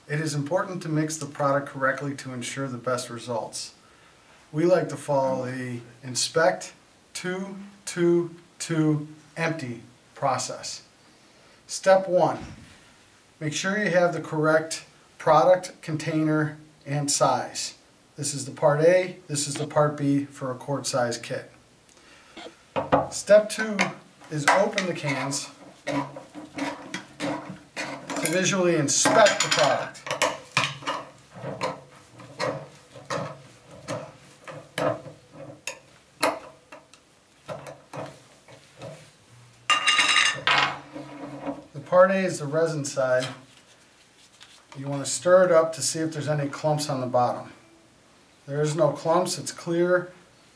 It is important to mix the product correctly to ensure the best results. We like to follow the inspect, to, empty process. Step 1, make sure you have the correct product, container, and size. This is the part A, this is the part B for a quart size kit. Step 2 is open the cans to visually inspect the product. The part A is the resin side. You want to stir it up to see if there's any clumps on the bottom. There is no clumps, it's clear.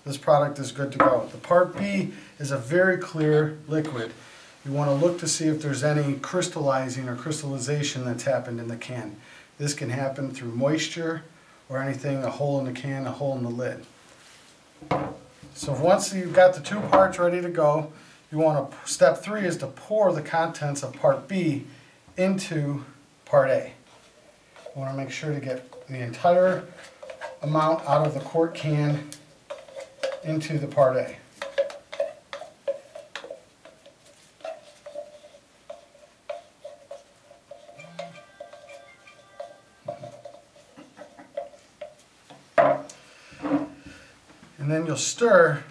This product is good to go. The part B is a very clear liquid. You want to look to see if there's any crystallizing or crystallization that's happened in the can. This can happen through moisture or anything, a hole in the can, a hole in the lid. So once you've got the two parts ready to go, you want to, step 3 is to pour the contents of part B into part A. You want to make sure to get the entire amount out of the quart can into the part A. And then you'll stir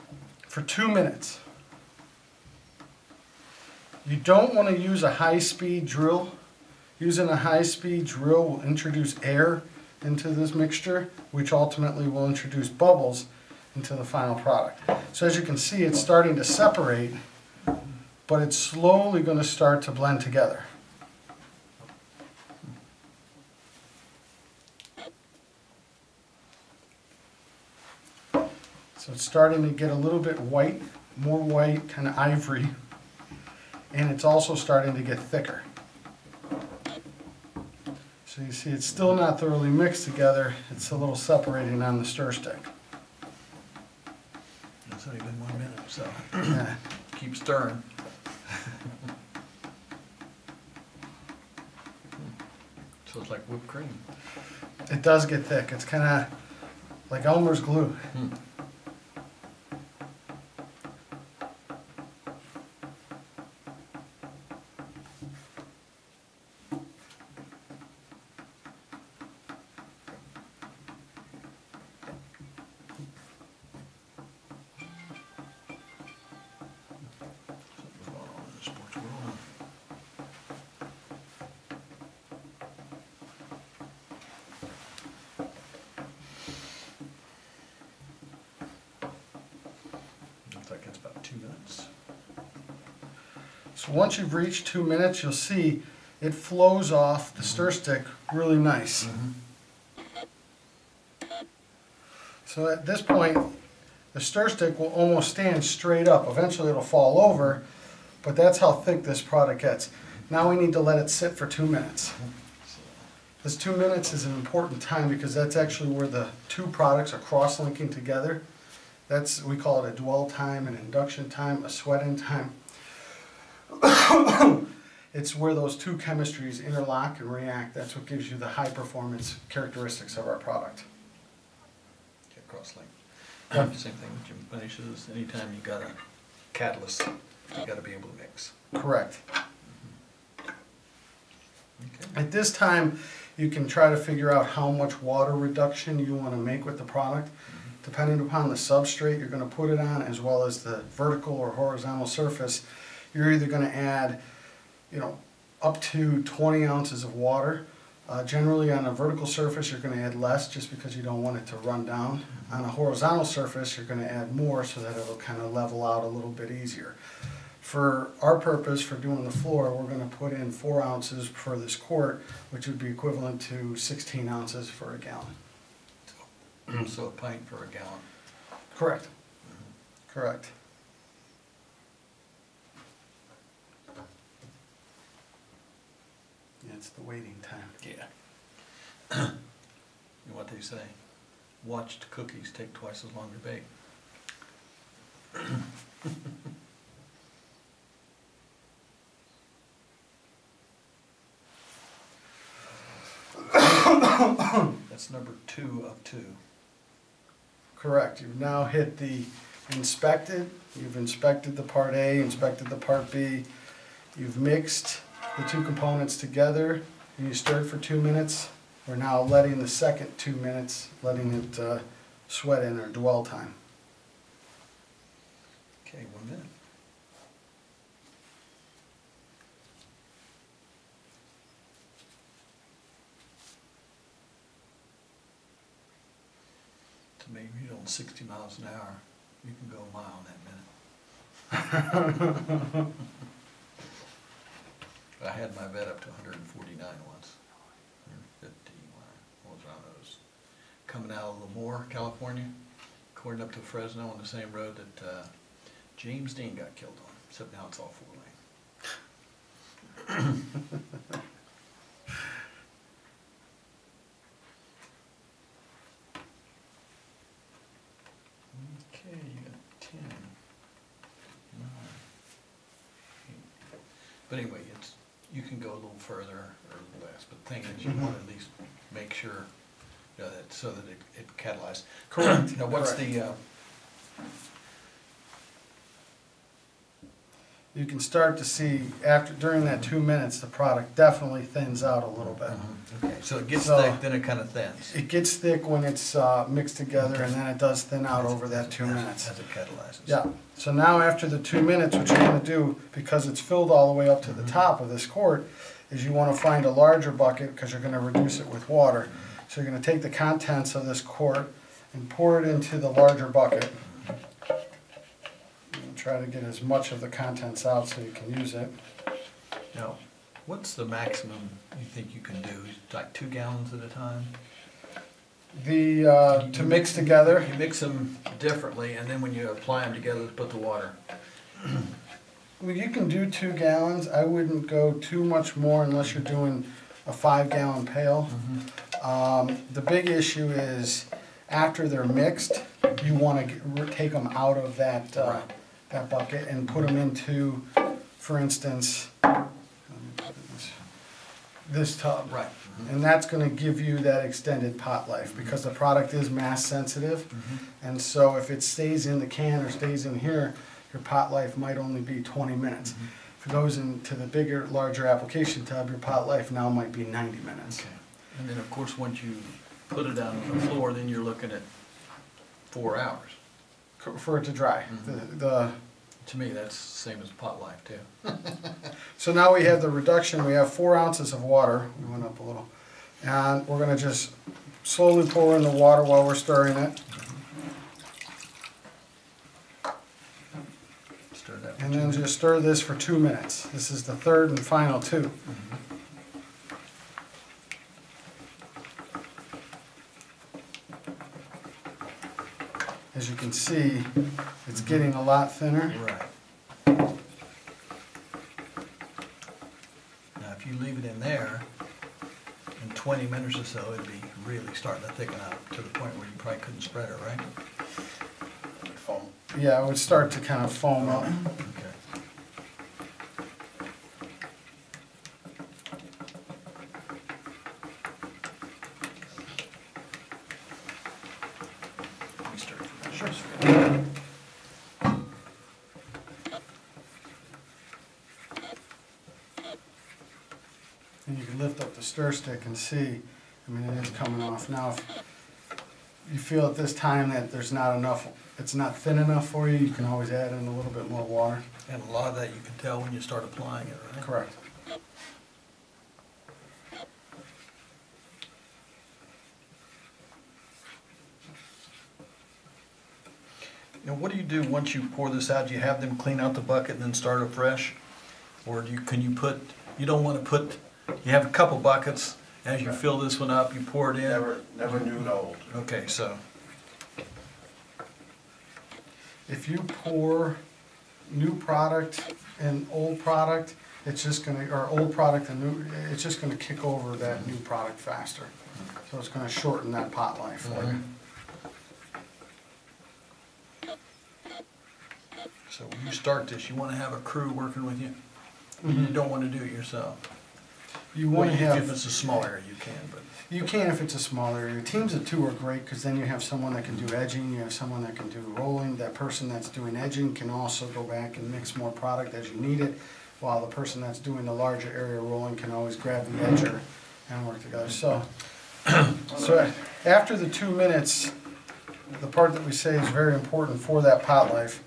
for 2 minutes. You don't want to use a high-speed drill. Using a high-speed drill will introduce air into this mixture, which ultimately will introduce bubbles into the final product. So as you can see, it's starting to separate, but it's slowly going to start to blend together. So it's starting to get a little bit white, more white, kind of ivory, and it's also starting to get thicker. So you see it's still not thoroughly mixed together, it's a little separating on the stir stick. It's only been 1 minute, so Yeah. keep stirring. So it's like whipped cream. It does get thick, it's kind of like Elmer's glue. Something's going on in the sports world. Looks like it's about 2 minutes. So once you've reached 2 minutes, you'll see it flows off the stir stick really nice. So at this point, the stir stick will almost stand straight up. Eventually it'll fall over, but that's how thick this product gets. Now we need to let it sit for 2 minutes. This 2 minutes is an important time because that's actually where the two products are cross-linking together. We call it a dwell time, an induction time, a sweat-in time. It's where those two chemistries interlock and react. That's what gives you the high performance characteristics of our product. Get cross-linked. Same thing with gym finishes. Anytime you got a catalyst, you got to be able to mix. Correct. Okay. At this time, you can try to figure out how much water reduction you want to make with the product. Depending upon the substrate you're going to put it on, as well as the vertical or horizontal surface, you're either going to add, up to 20 ounces of water. Generally on a vertical surface you're going to add less just because you don't want it to run down. On a horizontal surface you're going to add more so that it'll kind of level out a little bit easier. For our purpose, for doing the floor, we're going to put in 4 ounces for this quart, which would be equivalent to 16 ounces for a gallon. So a pint for a gallon. Correct. Correct. Yeah, it's the waiting time. Yeah. What they say, watched cookies take twice as long to bake. That's number 2 of 2. Correct. You've now hit the inspected. You've inspected the part A, inspected the part B. You've mixed the two components together and you stirred for 2 minutes. We're now letting the second 2 minutes, letting it sweat in or dwell time. Okay, 1 minute. To me, if you're on 60 miles an hour, you can go a mile in that minute. I had my vet up to 149 once, 150, what was around those. Coming out of Lemoore, California, according up to Fresno on the same road that James Dean got killed on, except now it's all 4-lane. Okay, you got 10, 9, 8. But anyway, you can go a little further or a little less, but the thing is you want to at least make sure that so that it catalyzes. Correct. Now what's Correct. the, You can start to see during that 2 minutes, the product definitely thins out a little bit. okay, so it gets So- thick, then it kind of thins. It gets thick when it's mixed together and then it does thin out over that 2 minutes. As it catalyzes. Yeah, so now after the 2 minutes, what you're gonna do, because it's filled all the way up to the top of this quart, is you wanna find a larger bucket, because you're gonna reduce it with water. So you're gonna take the contents of this quart and pour it into the larger bucket. And try to get as much of the contents out so you can use it. Now, what's the maximum you think you can do? Like 2 gallons at a time? To mix together, You mix them differently, and then when you apply them together, put the water. well, you can do 2 gallons. I wouldn't go too much more unless you're doing a 5-gallon pail. The big issue is after they're mixed, you want to take them out of that, Right. that bucket and put them into, for instance, this tub. Right. And that's going to give you that extended pot life because the product is mass sensitive. And so if it stays in the can or stays in here, your pot life might only be 20 minutes. If it goes into the bigger, larger application tub, your pot life now might be 90 minutes. Okay. And then, of course, once you put it down on the floor, then you're looking at 4 hours. For it to dry. To me, that's the same as pot life, too. So now we have the reduction. We have 4 ounces of water. We went up a little. And we're going to just slowly pour in the water while we're stirring it. Stir that. And then just stir this for 2 minutes. This is the third and final 2. As you can see, it's getting a lot thinner. Right. Now, if you leave it in there, in 20 minutes or so, it'd be really starting to thicken up to the point where you probably couldn't spread it, right? Foam. Yeah, it would start to kind of foam up. Okay. Let me stir it for that. Sure. And you can lift up the stir stick and see, I mean, it is coming off. Now, if you feel at this time that there's not enough, it's not thin enough for you, you can always add in a little bit more water. And a lot of that you can tell when you start applying it, right? Correct. Now, what do you do once you pour this out? Do you have them clean out the bucket and then start afresh? Or can you put, you don't want to put, you have a couple buckets, as you fill this one up, you pour it in? Never knew it old. Okay, so, If you pour new product and old product, it's just gonna, or old product and new, it's just gonna kick over that new product faster. So it's gonna shorten that pot life for you. so when you start this, you want to have a crew working with you? You don't want to do it yourself? You wanna Well, have. If it's a small area, you can, but. You can if it's a small area. Teams of two are great because then you have someone that can do edging, you have someone that can do rolling. That person that's doing edging can also go back and mix more product as you need it, while the person that's doing the larger area rolling can always grab the edger and work together. So after the 2 minutes, the part that we say is very important for that pot life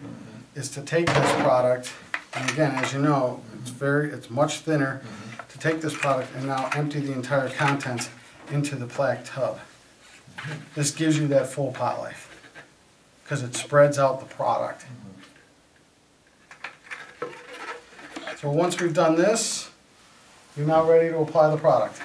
is to take this product, and again, as you know, it's much thinner, to take this product and now empty the entire contents into the plaque tub. This gives you that full pot life because it spreads out the product. So once we've done this, you're now ready to apply the product.